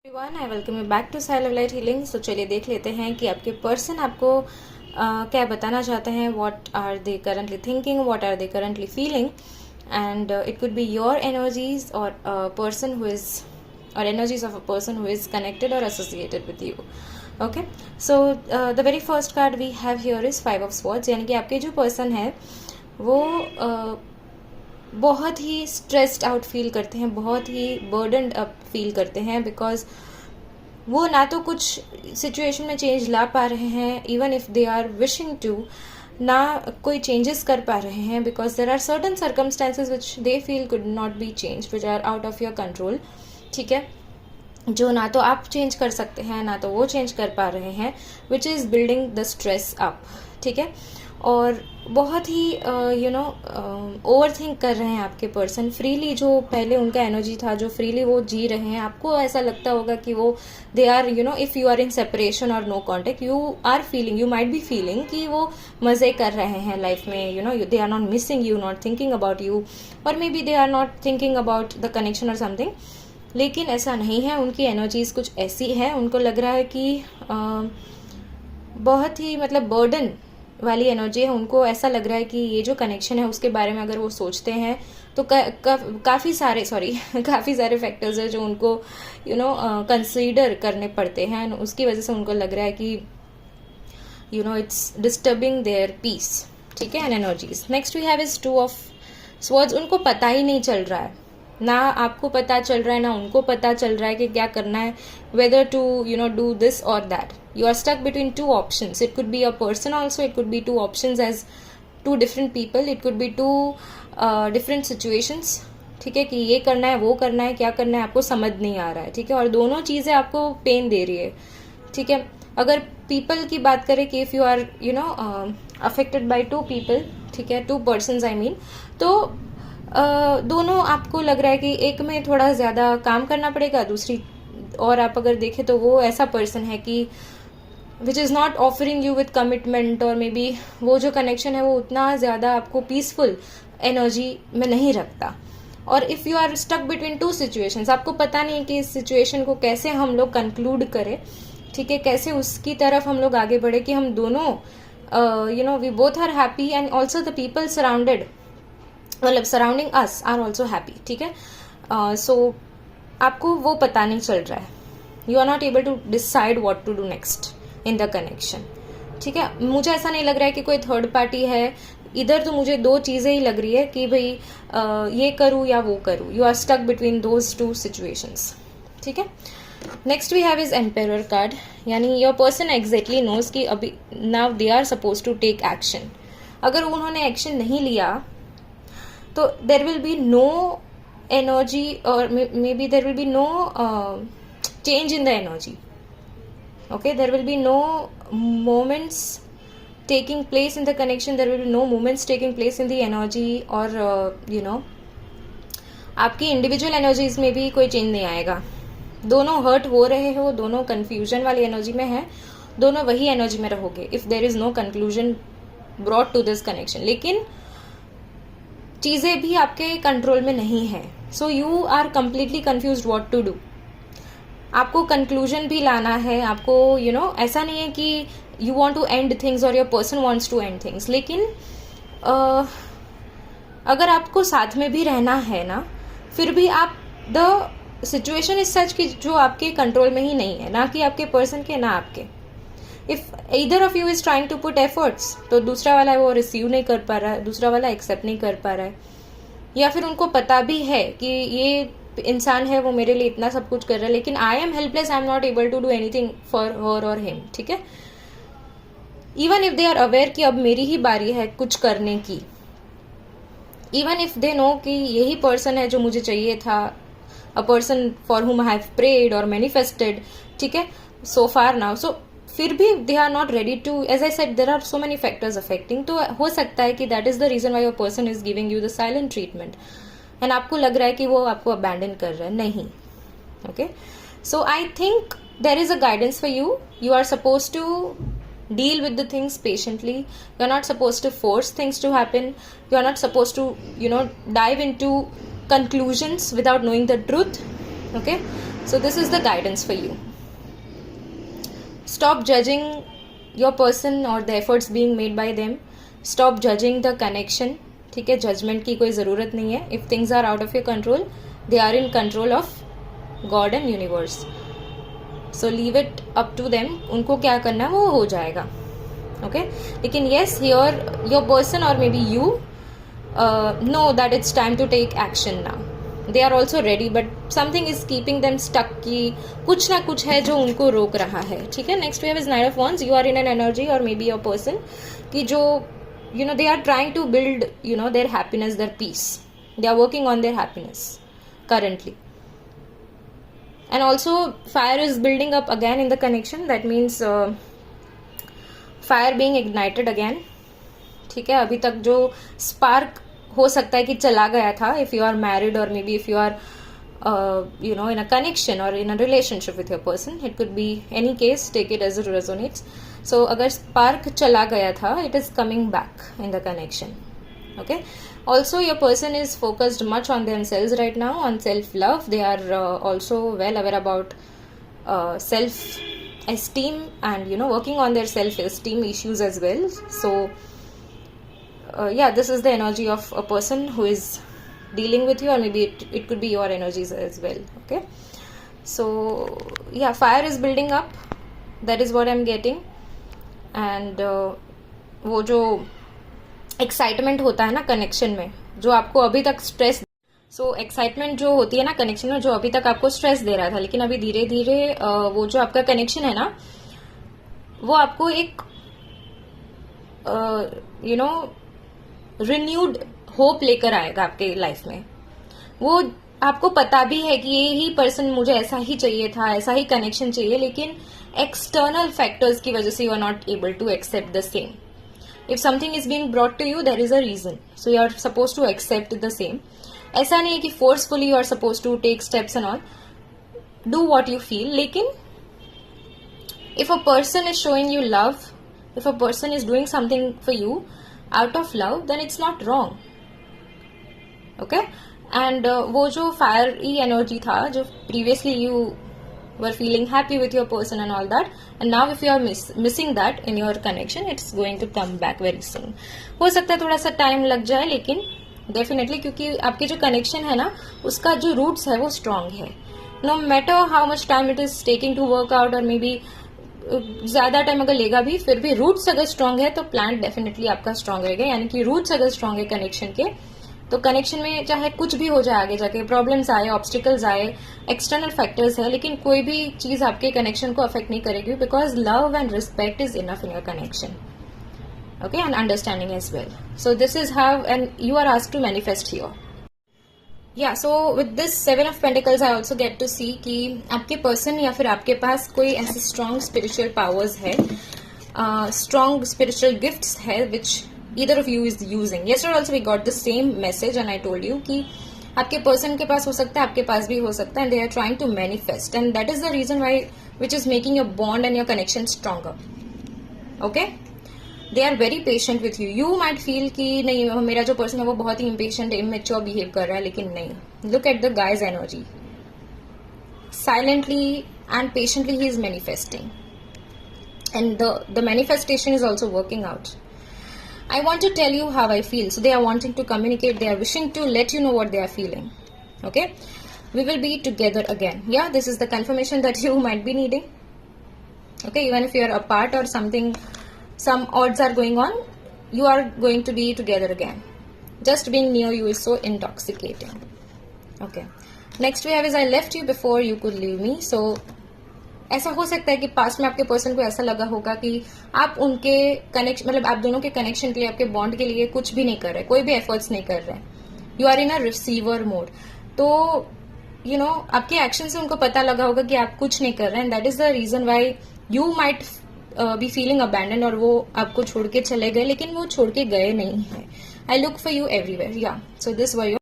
Everyone, I welcome you back to sail of light healing. So चलिए देख लेते हैं कि आपके पर्सन आपको क्या बताना चाहते हैं. What are they currently thinking, what are they currently feeling, and it could be your energies और person who is or energies of a person who is connected or associated with you. Okay, so the very first card we have here is Five of Swords. यानी कि आपके जो person है वो बहुत ही stressed out feel करते हैं, बहुत ही बर्डनड अप फील करते हैं, बिकॉज वो ना तो कुछ सिचुएशन में चेंज ला पा रहे हैं, even if they are wishing to, ना कोई चेंजेस कर पा रहे हैं, because there are certain circumstances which they feel could not be change, which are out of your control. ठीक है, जो ना तो आप चेंज कर सकते हैं ना तो वो चेंज कर पा रहे हैं, which is building the stress up. ठीक है, और बहुत ही ओवर थिंक कर रहे हैं आपके पर्सन. फ्रीली जो पहले उनका एनर्जी था, जो फ्रीली वो जी रहे हैं, आपको ऐसा लगता होगा कि वो they are if you are in separation और no contact, you might be feeling कि वो मज़े कर रहे हैं लाइफ में. They are not missing you, not thinking about you, और maybe they are not thinking about the connection और समथिंग. लेकिन ऐसा नहीं है, उनकी एनर्जीज कुछ ऐसी है, उनको लग रहा है कि बहुत ही बर्डन वाली एनर्जी है. उनको ऐसा लग रहा है कि ये जो कनेक्शन है उसके बारे में अगर वो सोचते हैं तो काफ़ी सारे फैक्टर्स है जो उनको कंसीडर करने पड़ते हैं. उसकी वजह से उनको लग रहा है कि इट्स डिस्टर्बिंग देयर पीस. ठीक है, and energies. Next we have is 2 of swords. उनको पता ही नहीं चल रहा है, ना आपको पता चल रहा है ना उनको पता चल रहा है कि क्या करना है, whether to do this or that. You are stuck between 2 options. It could be a person also, it could be 2 options as 2 different people, it could be 2 different situations. ठीक है, कि ये करना है वो करना है, क्या करना है आपको समझ नहीं आ रहा है. ठीक है, और दोनों चीज़ें आपको पेन दे रही है. ठीक है, अगर पीपल की बात करें कि if you are affected by 2 people, ठीक है, 2 persons I mean, तो दोनों आपको लग रहा है कि एक में थोड़ा ज़्यादा काम करना पड़ेगा, दूसरी और आप अगर देखें तो वो ऐसा पर्सन है कि which is not offering you with commitment, और मे बी वो जो कनेक्शन है वो उतना ज़्यादा आपको पीसफुल एनर्जी में नहीं रखता. और if you are stuck between 2 situations, आपको पता नहीं कि इस सिचुएशन को कैसे हम लोग कंक्लूड करें. ठीक है, कैसे उसकी तरफ हम लोग आगे बढ़े कि हम दोनों we both are happy and also the people surrounding us are also happy. ठीक है, सो आपको वो पता नहीं चल रहा है. You are not able to decide what to do next in the connection. ठीक है, मुझे ऐसा नहीं लग रहा है कि कोई थर्ड पार्टी है इधर, तो मुझे 2 चीज़ें ही लग रही है कि भाई ये करूँ या वो करूँ. You are stuck between those 2 situations. ठीक है, next we have is empire card. यानी योर पर्सन एग्जैक्टली नोज कि अभी now they are suppose to take action. अगर उन्होंने एक्शन नहीं लिया तो there will be no energy, or maybe there will be no change in the energy. Okay, there will be no moments taking place in the connection, there will be no moments taking place in the energy, or आपकी individual energies में भी कोई change नहीं आएगा. दोनों hurt हो रहे हो, दोनों कंफ्यूजन वाली एनर्जी में है, दोनों वही एनर्जी में रहोगे if there is no conclusion brought to this connection. लेकिन चीज़ें भी आपके कंट्रोल में नहीं है, so you are completely confuse what to do. आपको कंक्लूजन भी लाना है, आपको ऐसा नहीं है कि you want to end things और your person wants to end things. लेकिन अगर आपको साथ में भी रहना है ना, फिर भी आप द सिचुएशन इज सच कि जो आपके कंट्रोल में ही नहीं है, ना कि आपके पर्सन के ना आपके. If either of you is trying to put efforts, तो दूसरा वाला है वो रिसीव नहीं कर पा रहा है, दूसरा वाला एक्सेप्ट नहीं कर पा रहा है, या फिर उनको पता भी है कि ये इंसान है वो मेरे लिए इतना सब कुछ कर रहा है, लेकिन I am helpless, I am not able to do anything for her और हिम. ठीक है, even if they are aware कि अब मेरी ही बारी है कुछ करने की, इवन इफ दे नो कि यही पर्सन है जो मुझे चाहिए था, अ person for whom I have prayed और मैनिफेस्टेड. ठीक है, सो फार नाउ, सो फिर भी they are not ready to, as I said there are so many factors affecting. तो हो सकता है कि that is the reason why your person is giving you the silent treatment, and आपको लग रहा है कि वो आपको अबैंडन कर रहा है. नहीं. Okay, so I think there is a guidance for you. You are suppose to deal with the things patiently. You're not supposed to force things to happen. You're not supposed to dive into conclusions without knowing the truth. Okay, So this is the guidance for you. Stop judging your person or the efforts being made by them. Stop judging the connection. ठीक है, judgement की कोई ज़रूरत नहीं है. If things are out of your control, they are in control of God and universe. So leave it up to them. उनको क्या करना है वो हो जाएगा. Okay? लेकिन yes, here your person or maybe you know that it's time to take action now. They are also ready, but something is keeping them stuck कि कुछ ना कुछ है जो उनको रोक रहा है. ठीक है. Next we have is Knight of Wands. You are in an energy or maybe your person कि जो they are trying to build their happiness, their peace. They are working on their happiness currently. And also fire is building up again in the connection. That means fire being ignited again. ठीक है. अभी तक जो spark हो सकता है कि चला गया था. If you are married or maybe if you are in a connection or in a relationship with your person, it could be any case, take it as it resonates. So अगर spark चला गया था, it is coming back in the connection. Okay. Also your person is focused much on themselves right now, on self-love. They are also well aware about self-esteem and working on their self-esteem issues as well. So this is the energy of a person who is dealing with you, or maybe it could be your energies as well. Okay. So fire is building up. That is what I'm getting. And वो जो excitement होता है ना connection में, जो आपको अभी तक स्ट्रेस, एक्साइटमेंट जो होती है ना कनेक्शन में, जो अभी तक आपको स्ट्रेस दे रहा था, लेकिन अभी धीरे धीरे वो जो आपका कनेक्शन है ना, वो आपको एक रिन्यूड होप लेकर आएगा आपके लाइफ में. वो आपको पता भी है कि ये ही पर्सन मुझे ऐसा ही चाहिए था, ऐसा ही कनेक्शन चाहिए, लेकिन एक्सटर्नल फैक्टर्स की वजह से you are not able to accept the same. If something is being brought to you, there is a reason, so you are suppose to accept the same. ऐसा नहीं है कि forcefully you are suppose to take steps and all. Do what you feel. लेकिन if a person is showing you love, if a person is doing something for you out of love, then it's not wrong. Okay. And वो जो fiery energy था, जो previously you were feeling happy with your person and all that, and now if you are missing that in your connection, it's going to come back very soon. हो सकता है थोड़ा सा time लग जाए, लेकिन definitely क्योंकि आपके जो connection है ना, उसका जो roots है वो strong है. No matter how much time it is taking to work out, or maybe ज्यादा टाइम अगर लेगा भी, फिर भी रूट्स अगर स्ट्रांग है तो प्लांट डेफिनेटली आपका स्ट्रांग रहेगा. यानी कि रूट्स अगर स्ट्रांग है कनेक्शन के, तो कनेक्शन में चाहे कुछ भी हो जाए आगे जाके, प्रॉब्लम्स आए, ऑब्स्टिकल्स आए, एक्सटर्नल फैक्टर्स है, लेकिन कोई भी चीज आपके कनेक्शन को अफेक्ट नहीं करेगी, because love and respect is enough in your connection. Okay. And understanding as well. So this is how and you are asked to manifest here. so with this 7 of Pentacles I also get to see कि आपके person या फिर आपके पास कोई ऐसे strong spiritual powers है, strong spiritual gifts है, which either of you is using. Yesterday also we got the same message and I told you कि आपके पर्सन के पास हो सकता है, आपके पास भी हो सकता है, and they are trying to manifest, and that is the reason why which is making your bond and your connection stronger. Okay. They are very patient with you. You might feel कि नहीं मेरा जो person है वो बहुत ही impatient, immature behave कर रहा है, लेकिन नहीं. Look at the guys energy. Silently and patiently he is manifesting, and the manifestation is also working out. I want to tell you how I feel. So they are wanting to communicate. They are wishing to let you know what they are feeling. Okay. We will be together again. Yeah, this is the confirmation that you might be needing. Okay. Even if you are apart or something, some odds are going on, you are going to be together again. Just being near you is so intoxicating. Okay. Next we have is I left you before you could leave me. So ऐसा हो सकता है कि past में आपके person को ऐसा लगा होगा कि आप उनके कनेक्शन, मतलब आप दोनों के कनेक्शन के लिए, आपके बॉन्ड के लिए कुछ भी नहीं कर रहे, कोई भी एफर्ट्स नहीं कर रहे. You are in a receiver mode. तो यू नो आपके एक्शन से उनको पता लगा होगा कि आप कुछ नहीं कर रहे, and that is the reason why you might be feeling abandon, और वो आपको छोड़ के चले गए, लेकिन वो छोड़ के गए नहीं है. I look for you everywhere. या सो दिस वर योर